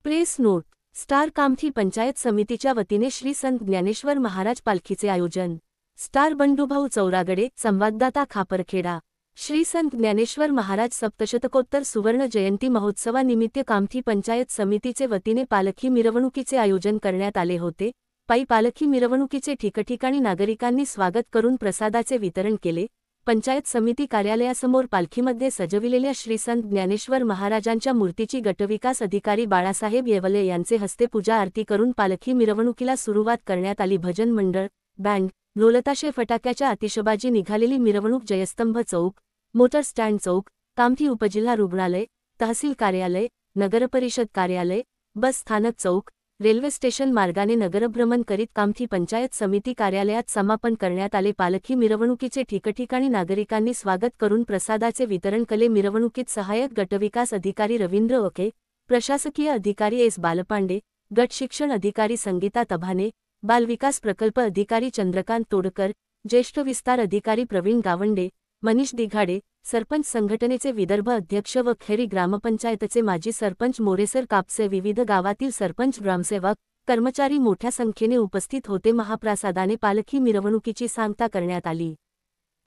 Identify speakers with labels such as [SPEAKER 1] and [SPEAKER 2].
[SPEAKER 1] Press note. Star Kamthi panchayat समितीच्या वतीने श्री संत ज्ञानेश्वर महाराज पालखीचे आयोजन. स्टार बंडूभाऊ चौरागडे, संवाददाता खापरखेडा. श्री संत ज्ञानेश्वर महाराज सप्तशतकोत्तर सुवर्ण जयंती महोत्सवानिमित्त कामठी पंचायत समितीचे वतीने पालखी मिरवणुकीचे आयोजन करण्यात आले होते. पायी पालखी मिरवणुकीचे ठिकठिकाणी नागरिकांनी स्वागत करून प्रसादाचे वितरण केले. पंचायत समिती कार्यालयासमोर पालखीमध्ये सजविलेल्या श्री संत ज्ञानेश्वर महाराजांच्या मूर्तीची गटविकास अधिकारी बाळासाहेब येवले यांचे हस्ते पूजा आरती करून पालखी मिरवणुकीला सुरुवात करण्यात आली. भजन मंडळ, बँड, ढोलताशे, फटाक्याच्या आतिषबाजी निघालेली मिरवणूक जयस्तंभ चौक, मोटर स्टँड चौक, कामठी उपजिल्हा रुग्णालय, तहसील कार्यालय, नगरपरिषद कार्यालय, बस स्थानक चौक, रेल्वे स्टेशन मार्गाने नगरभ्रमण करीत कामठी पंचायत समिती कार्यालयात समापन करण्यात आले. पालखी मिरवणुकीचे ठिकठिकाणी नागरिकांनी स्वागत करून प्रसादाचे वितरण केले. मिरवणुकीत सहाय्यक गटविकास अधिकारी रवींद्र ओके, प्रशासकीय अधिकारी एस बालपांडे, गट शिक्षण अधिकारी संगीता तभाने, बालविकास प्रकल्प अधिकारी चंद्रकांत तोडकर, ज्येष्ठ विस्तार अधिकारी प्रवीण गावंडे, मनीष दिघाडे, सरपंच संघटनेचे विदर्भ अध्यक्ष व खेरी ग्रामपंचायतचे माजी सरपंच मोरेसर कापसे, विविध गावातील सरपंच, ग्रामसेवक, कर्मचारी मोठ्या संख्येने उपस्थित होते. महाप्रसादाने पालखी मिरवणुकीची सांगता करण्यात आली.